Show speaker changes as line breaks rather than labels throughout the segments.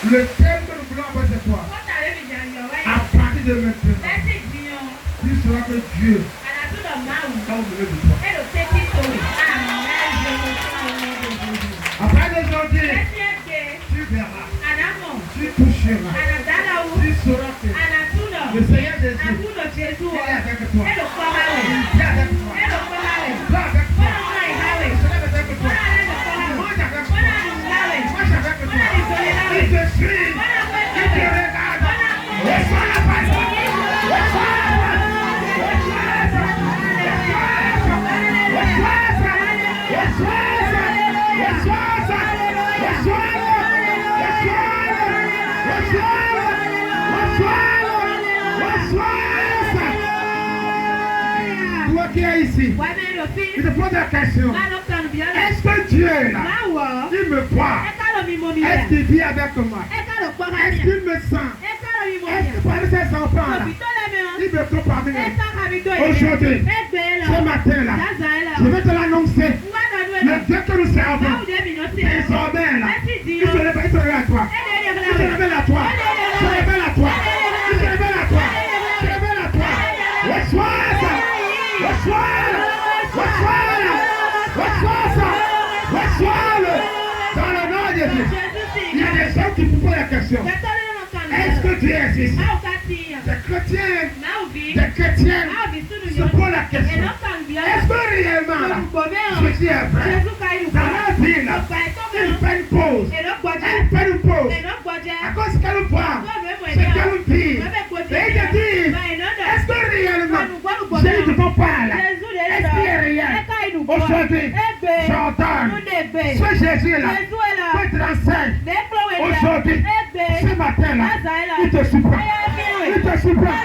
Le thème que nous voulons avoir ce soir, à partir de maintenant, tu sauras que Dieu va au milieu de toi. À partir d'aujourd'hui, tu verras, tu toucheras, tu sauras que le Seigneur Jésus est avec toi. Il est avec toi. Il est avec toi. Il est avec toi. Il est avec toi. Mange avec toi. Mange avec toi. Il te suit. Il te regarde. Reçois la parole. Reçois la parole. Toi qui es ici, je te pose la question. Est-ce que Dieu est là? Il me voit. Est-ce qu'il vit avec moi? Est-ce qu'il me sent? Est-ce que parmi ses enfants là, il me trouve parmi eux? Aujourd'hui, ce matin là, je vais te l'annoncer. Le Dieu que nous servons, désormais là, il se révèle à toi. Il se révèle à toi. Il se révèle à toi. Il se révèle à toi. Il se révèle à toi. Reçois ça. Reçois-le. Reçois-le. Reçois ça. Reçois-le. Dans le nom de Jésus. Il y a des gens qui vous posent la question. Est-ce que Dieu existe? Des chrétiens se posent la question. Est-ce que réellement là, Jésus est vrai? Dans la vie là, il fait une pause. Il fait une pause. À cause qu'elle voit, c'est qu'elle vit. Et il te dit, est-ce que réellement Jésus ne peut pas là? Est-ce qu'il est réel? Aujourd'hui, j'entends ce Jésus là, que tu l'enseignes. Aujourd'hui, ce matin là, il te surprend. Il te surprend.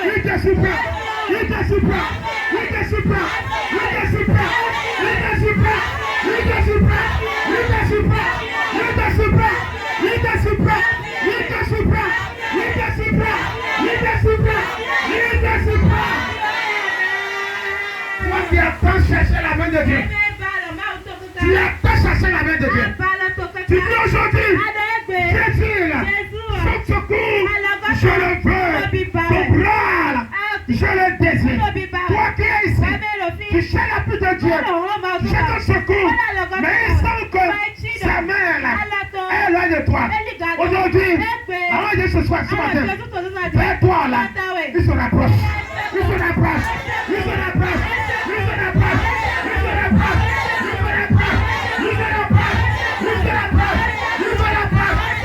Il te surprend. Il te surprend. Il te surprend. Il te surprend. Il te surprend. Il te surprend. Il te surprend. Il te surprend. Il te surprend. Il te surprend. Il te surprend. Il te surprend. Il te surprend. Toi qui as tant cherché la main de Dieu. Tu as tant cherché la main de Dieu. Tu dis aujourd'hui, Jésus là, son secours, je le veux. Ton bras là, je le désire. Toi qui es ici, tu cherches la pluie de Dieu. J'ai ton secours. Mais il semble que sa main là est loin de toi. Aujourd'hui, avant de ce soir, ce matin, vers toi là, il se rapproche. Il se rapproche. Il se rapproche. Il se rapproche. Il se rapproche. Il se rapproche. Il se rapproche. Il se rapproche.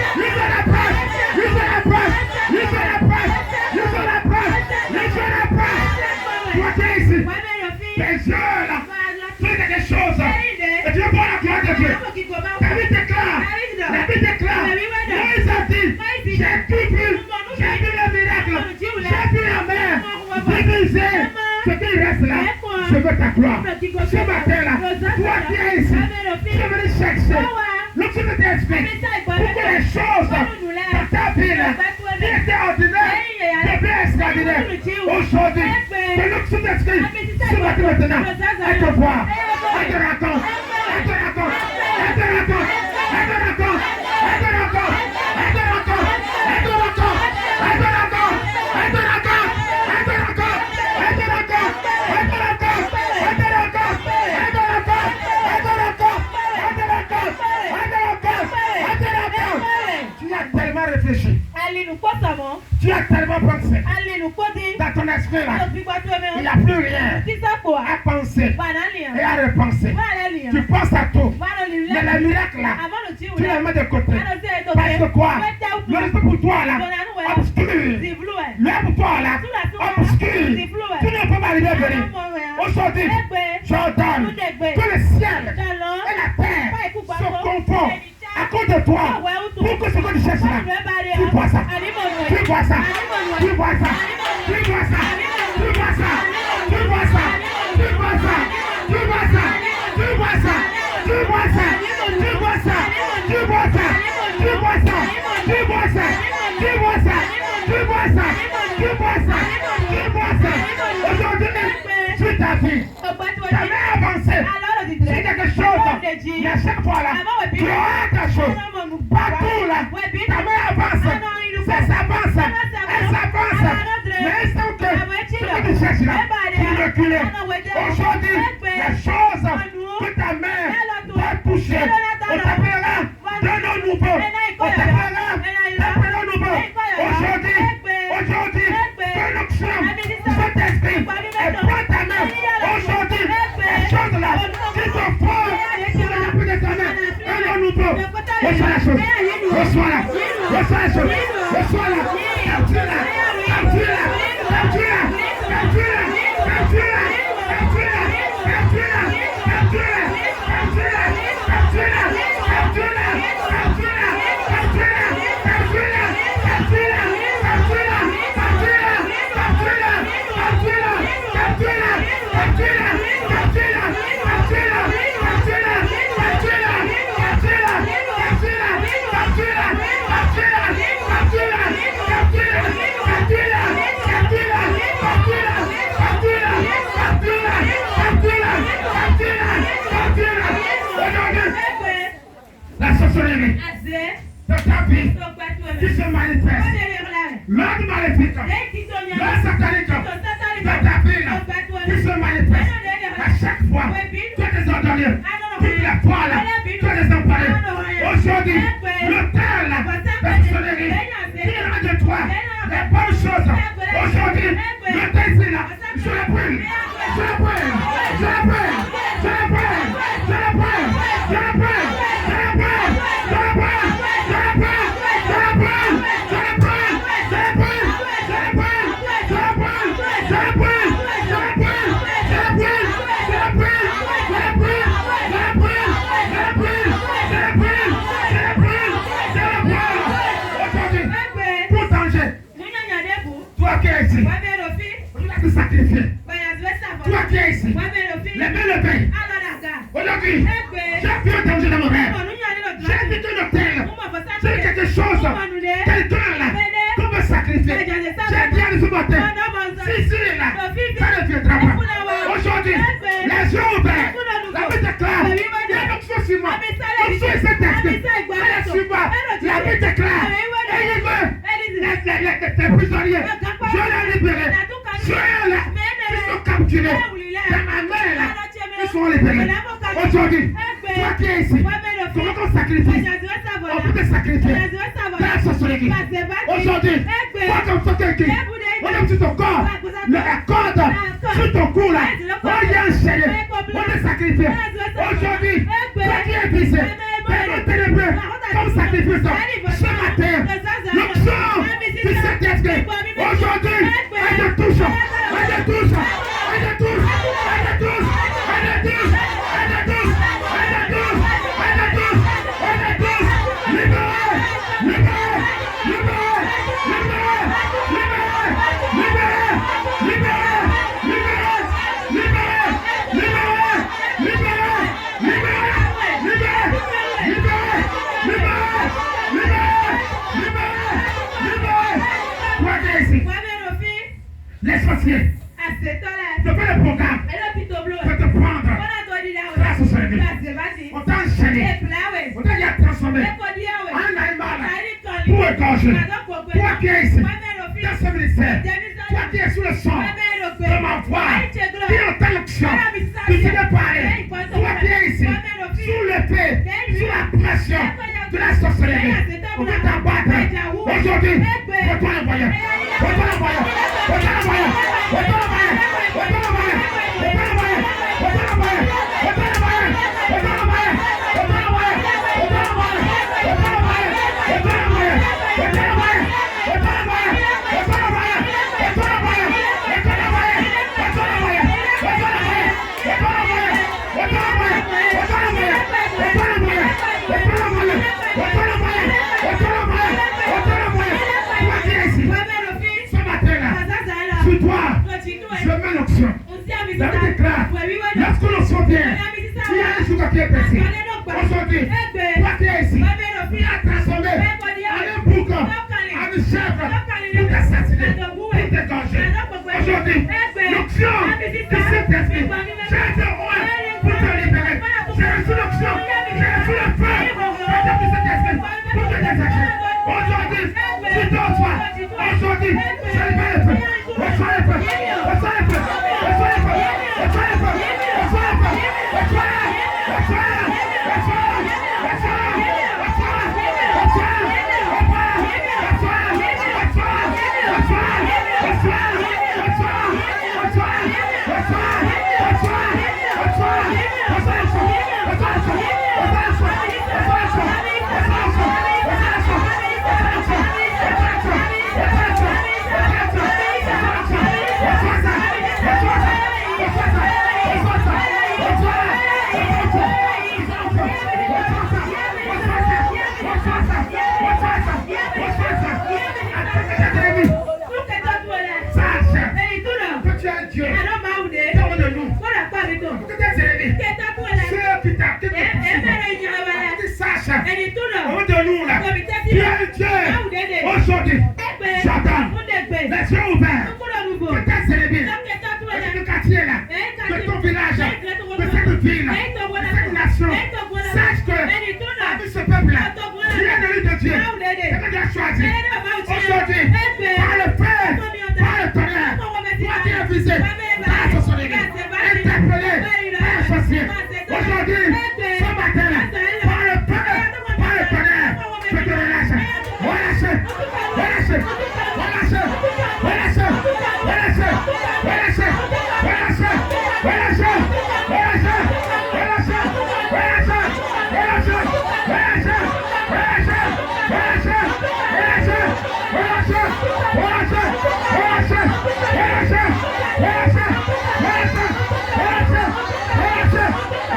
Il se rapproche. Il se rapproche. Il se rapproche. Il se rapproche. Il se rapproche. Il se rapproche. Toi qui es ici, tes yeux là, tu fais quelque chose. Et tu veux voir la gloire de Dieu. Ta vie déclare. La vie déclare. Moïse a dit, j'ai tout vu. J'ai vu le miracle. J'ai vu la mer. Diviser. Ce qui reste là, je veux ta gloire. Ce matin là, toi qui es ici, je veux te chercher. Le Dieu t'explique pour que les choses dans ta vie là, qui étaient ordinaires, deviennent extraordinaires. Aujourd'hui, que le Dieu t'explique ce matin maintenant, elle te voit, elle te raconte, elle te raconte, elle te raconte, elle te raconte, elle te raconte, elle te raconte, elle te raconte, elle te raconte, elle te raconte, elle te raconte, elle te raconte, elle te raconte, elle te raconte, elle te raconte, elle te raconte, elle te raconte, elle te raconte. Tu as tellement réfléchi. Tu as tellement pensé. Dans ton esprit là, il n'y a plus rien à penser et à repenser. Tu penses à tout. Mais les miracles là, tu les mets de côté. Parce que quoi? Le respect pour toi là, obscur. Le pour toi là, obscur. Tu ne peux pas arriver à venir. Aujourd'hui, j'ordonne que le ciel et la terre se confondent à cause de toi. Pour que ce que tu cherches là, tu vois ça. Tu vois ça. Tu vois ça. Tu vois ça. Tu vois ça. Tu vois ça. Tu vois ça. Tu vois ça. Tu vois ça. Tu vois ça. Tu vois ça. Tu vois ça. Tu vois ça. Tu vois ça. Tu vois ça. Tu vois ça. Tu vois ça. Tu vois ça. Aujourd'hui, sur ta vie, ta main avancée. C'est quelque chose. Mais à chaque fois là, tu as ta chose. Partout là, ta main Aujourd'hui, j'entends les yeux ouverts. Que tes ennemis de quartier là, de ton village, de cette ville, de cette nation, sache que avec ce peuple là, tu es l'élu de Dieu. C'est que Dieu a choisi. Aujourd'hui, par le feu, par le tonnerre, toi qui es visé, par la sorcellerie, interpellé, par la sorcière. Aujourd'hui, ce matin là, par le feu, par le tonnerre, je te relâche. Relâche, relâche, relâche, relâche, relâche, relâche, relâche,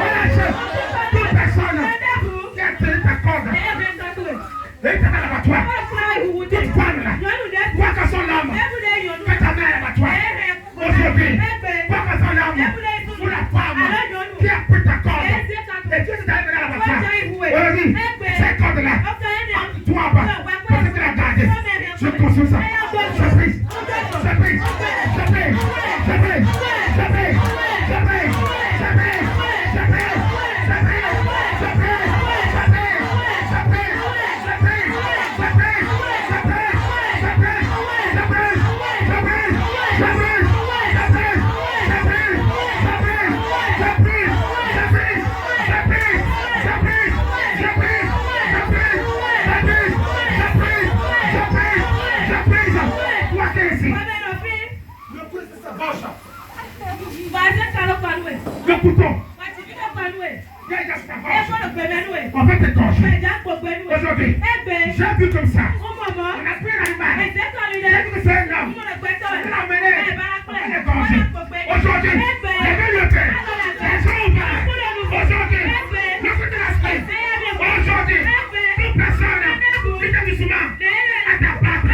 relâche, toute personne qui a tenu ta corde, l'éternel abattoir, toute femme là, quoi que son âme, que ta mère abattoir, aujourd'hui, quoi que son âme, pour la femme qui a pris ta corde, et Dieu t'a amené à l'abattoir, aujourd'hui, cette corde-là, toi bas, parce que tu l'as gardée, je construis ça, je prise, je prise, je prise, je prise, je prise, je prise, je prise, je prise, je prise, je prise, le couteau. On va t'écorcher. Aujourd'hui, j'ai vu comme ça. On a pris l'animal. J'ai vu que c'est un homme. On l'a amené. On va l'écorcher. Aujourd'hui, les deux le fait. Les gens ouverts. Aujourd'hui, le coup de la semaine. Aujourd'hui, toute personne qui t'a du souvent à ta part.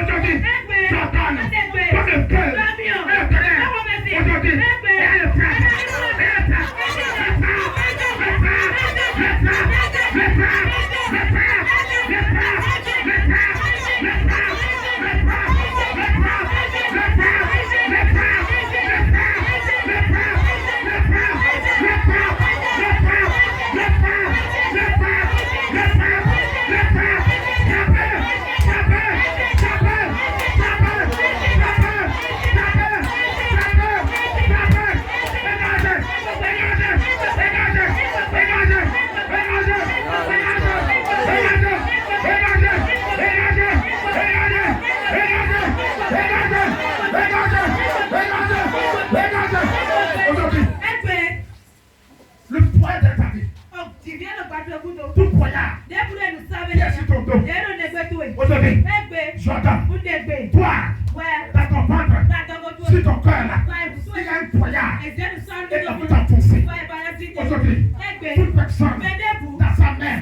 Aujourd'hui, j'ordonne comme le feu et le tonnerre. Aujourd'hui, et le frère. Le poids de ta vie. Tout poignard. Qui est sur ton dos. Aujourd'hui, j'entends. Toi, dans ton ventre, sur ton cœur là, il y a un poignard. Et on peut t'enfoncer. Aujourd'hui, toute personne dans sa main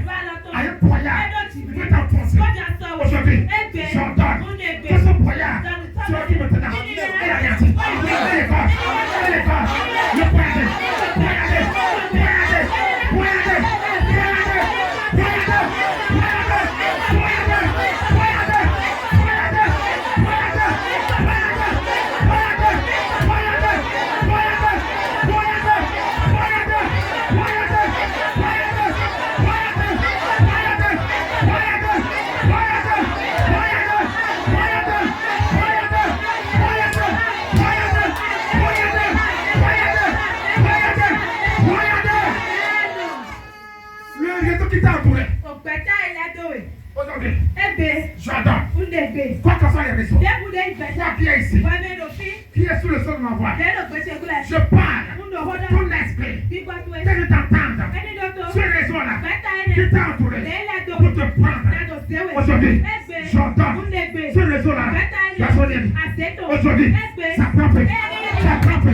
a un poignard. Il peut t'enfoncer. Aujourd'hui, j'entends que ce poignard, tu as dit maintenant, elle a rien dit. Elle est forte. Elle est forte. Le poignard. Aujourd'hui, j'adore. Quoi que soit les raisons, toi qui es ici, qui est sous le sol de ma voix, je parle ton esprit que je t'entende sur les raisons-là qui t'a entouré pour te prendre. Aujourd'hui, j'entends sur les raisons-là, aujourd'hui, ça frappe, ça frappe.